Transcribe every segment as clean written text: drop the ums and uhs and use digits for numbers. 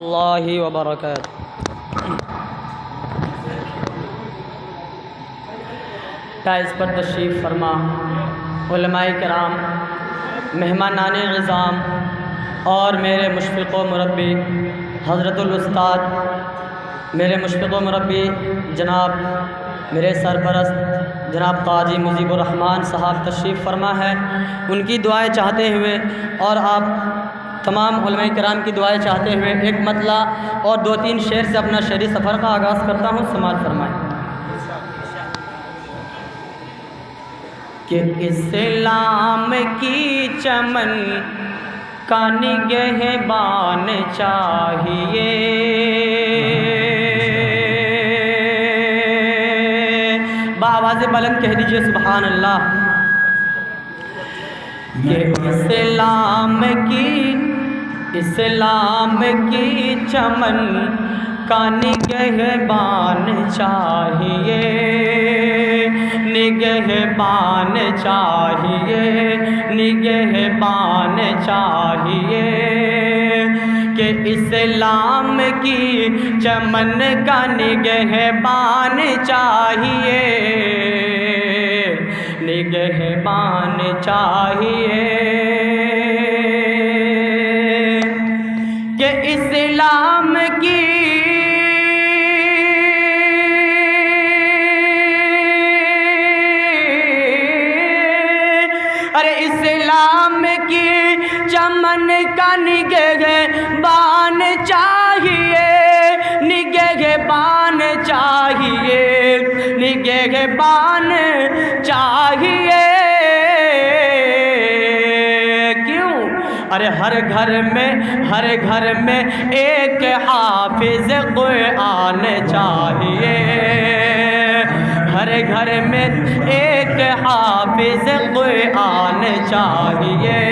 اللہ وبرکاتہ۔ ٹائز پر تشریف فرما علماء کرام، مہمانان عظام اور میرے مشفق و مربی حضرت الاستاد، میرے مشفق و مربی جناب میرے سرپرست جناب قاضی مجیب الرحمن صاحب تشریف فرما ہے، ان کی دعائیں چاہتے ہوئے اور آپ تمام علماء کرام کی دعائیں چاہتے ہوئے ایک مطلع اور 2-3 شعر سے اپنا شعری سفر کا آغاز کرتا ہوں، سماعت فرمائیں۔ کہ اسلام کی چمن کا نگہبان چاہیے، بآواز بلند کہہ دیجئے سبحان اللہ۔ کہ اسلام کی چمن کا نگہبان چاہیے، نگہبان چاہیے، نگہبان چاہیے۔ کہ اسلام کی چمن کا نگہبان چاہیے، نگہبان چاہیے۔ کہ اسلام کی اسلام کی چمن کا نگہبان چاہیے، نگہبان چاہیے، نگہبان چاہیے۔ کیوں؟ ارے ہر گھر میں ایک حافظ قرآن چاہیے، ہر گھر میں ایک حافظ قرآن چاہیے۔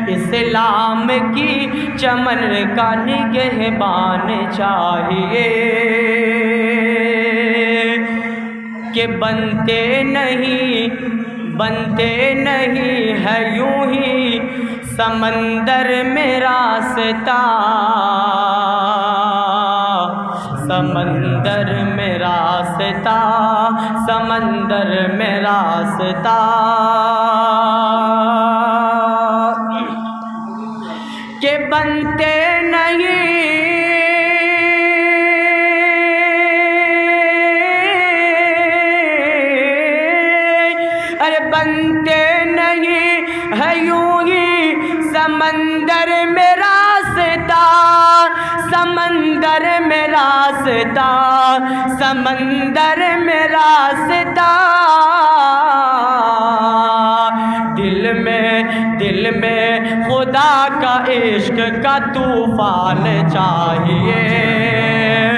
اسلام کی چمن کا نگہبان چاہیے۔ کہ بنتے نہیں ہے یوں ہی سمندر میں راستہ، سمندر میں راستہ، سمندر میں راستہ۔ کہ بنتے نہیں بنتے نہیں ہے یوں ہی سمندر میں راستہ، سمندر میں راستہ، سمندر میں راستہ۔ دل میں خدا کا عشق کا طوفان چاہیے،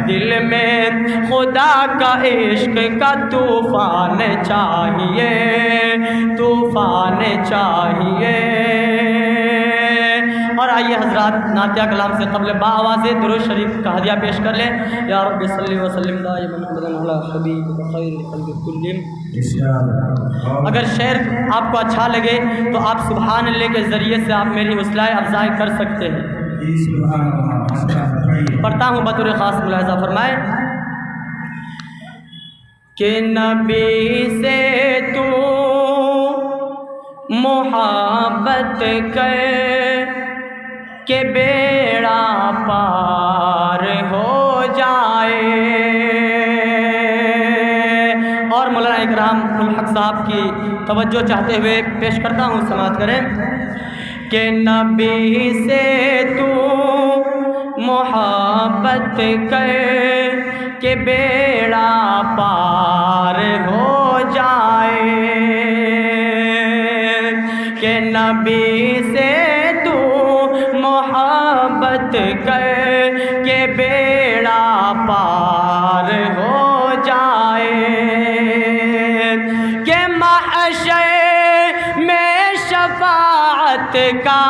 دل میں خدا کا عشق کا طوفان چاہیے، طوفان چاہیے۔ اور آئیے حضرات نعتیہ کلام سے قبل بآواز درود شریف کا ہدیہ پیش کر لیں۔ یا رب صلی وسلم دائما ابدا علی حبیبک خیر الخلق کلہم۔ اگر شعر آپ کو اچھا لگے تو آپ سبحان اللہ کے ذریعے سے آپ میری حوصلہ افزائی کر سکتے ہیں۔ پڑھتا ہوں بطور خاص، ملاحظہ فرمائے۔ کہ نبی سے تو محبت کر کہ بیڑا پار ہو جائے۔ اور مولانا اکرام الحق صاحب کی توجہ چاہتے ہوئے پیش کرتا ہوں، سماعت کریں۔ کہ نبی سے تو محبت کر کہ بیڑا پار ہو جائے، کہ نبی سے تو محبت کر کہ بیڑا پار ہو جائے۔ کہ محشر میں شفاعت کا،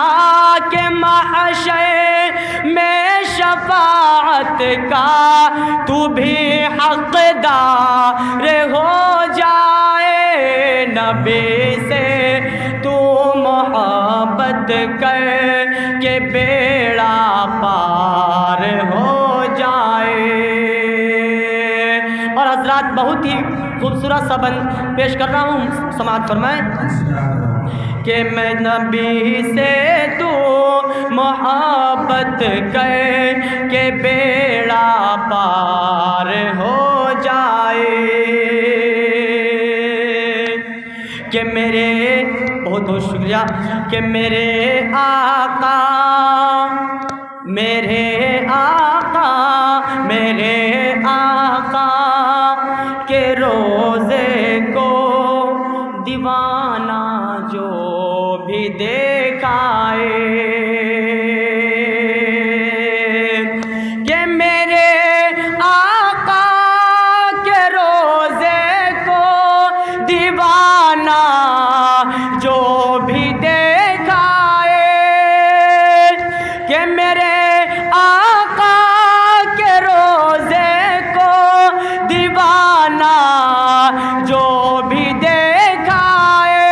کہ محشر میں شفاعت کا تو بھی حقدار ہو جائے۔ نبی سے تو محبت محبت کر کے بیڑا پار ہو جائے۔ اور حضرات بہت ہی خوبصورت سا بند پیش کر رہا ہوں، سماعت فرمائیں کہ میں نبی سے تو محبت کر کے بیڑا پار ہو جائے، کہ میرے بہت بہت شکریہ، کہ میرے آقا میرے آقا میرے آقا کے روزے کو دیوانہ جو بھی دیکھائے، کہ میرے آقا کے روزے کو دیوانہ جو بھی دیکھائے، کہ میرے آقا کے روزے کو دیوانہ جو بھی دیکھائے،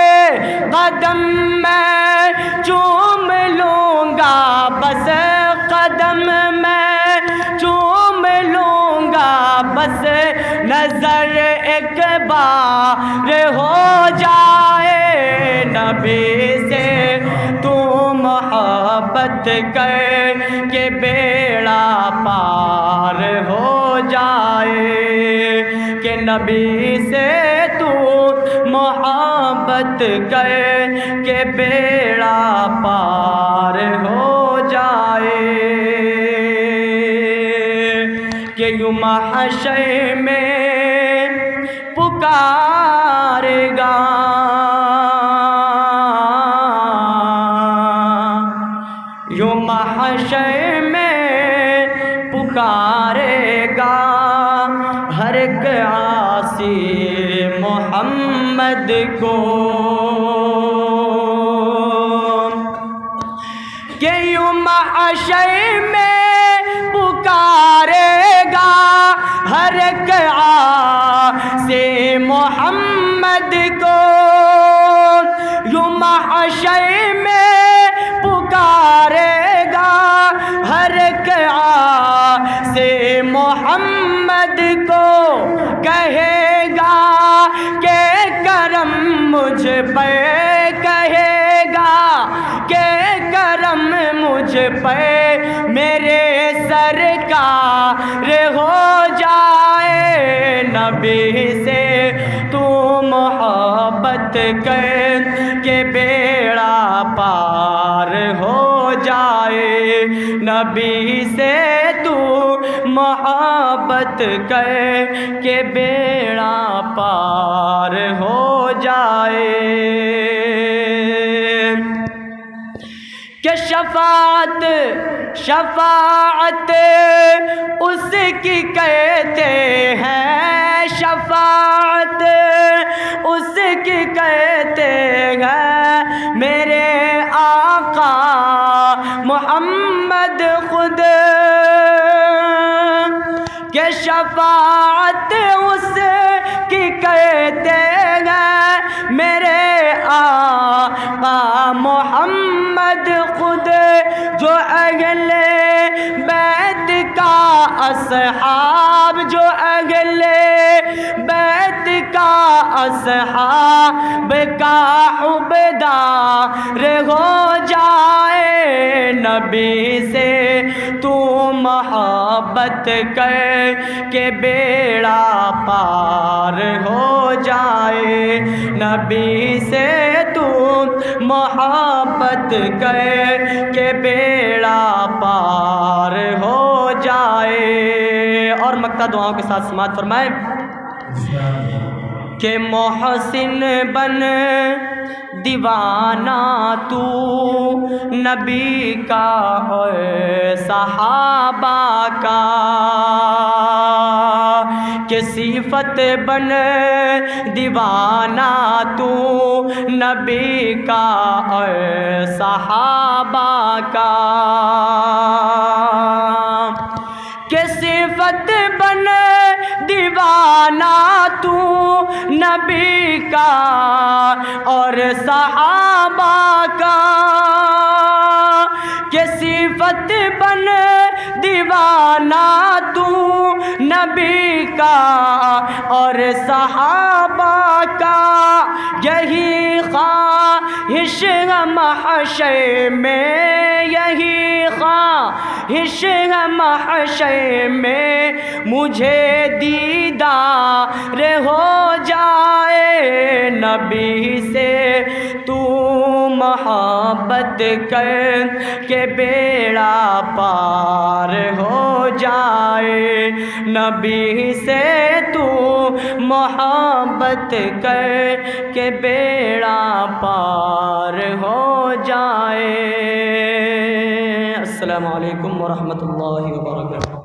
قدم میں چوم لوں گا بس، قدم میں چوم لوں گا بس، نظر ایک بار ہو جائے نبی سے تو محبت کر کے بیڑا پار ہو جائے، کہ نبی سے تو محبت کر کے بیڑا پار ہو جائے، کہ یوں محشر میں پکارے گا یوں محشر میں پکارے گا ہر ایک عاصی محمد کو، کہ یوں محشر میں پکارے گا ہر ایک عاصی محمد کو، یوں محشر میں پکارے گا ہر ایک عاصی محمد کو، کہے گا کہ کرم مجھ پر، کہے گا کہ کرم مجھ پر، میرے سرکار ہو جائے نبی سے تو محبت کر کے بیڑا پار ہو جائے، نبی سے تو محبت کر کے بیڑا پار ہو جائے، کہ شفاعت شفاعت اس کی کہتے ہیں، شفاعت اس کی کہتے ہیں، میرے آقا محمد خود، کہ شفاعت اس کی کہتے ہیں، میرے آقا محمد خود، جو اہل بیت کا اصحاب، جو اہل بیت کا اصحاب کا حبدار ہو جائے نبی سے تو محبت کر کے بیڑا پار ہو جائے، نبی سے تو محبت کر کے بیڑا پار ہو جائے۔ اور مکتہ دعاؤں کے ساتھ سماعت فرمائیں کہ محسن بن دیوانہ تو نبی کا اور صحابہ کا، کہ صفت بن دیوانہ تو نبی کا اور صحابہ کا، کہ صفت بن دیوانہ تو نبی کا اور صحابہ کا، خلیفت بن دیوانہ تو نبی کا اور صحابہ کا، یہی خواہش محشر میں، یہی خواہش محشر میں مجھے دیدار ہو جائے، نبی سے تو محبت کر کے بیڑا پار ہو جائے، نبی سے تو محبت کر کے بیڑا پار ہو جائے۔ السلام علیکم ورحمۃ اللہ وبرکاتہ۔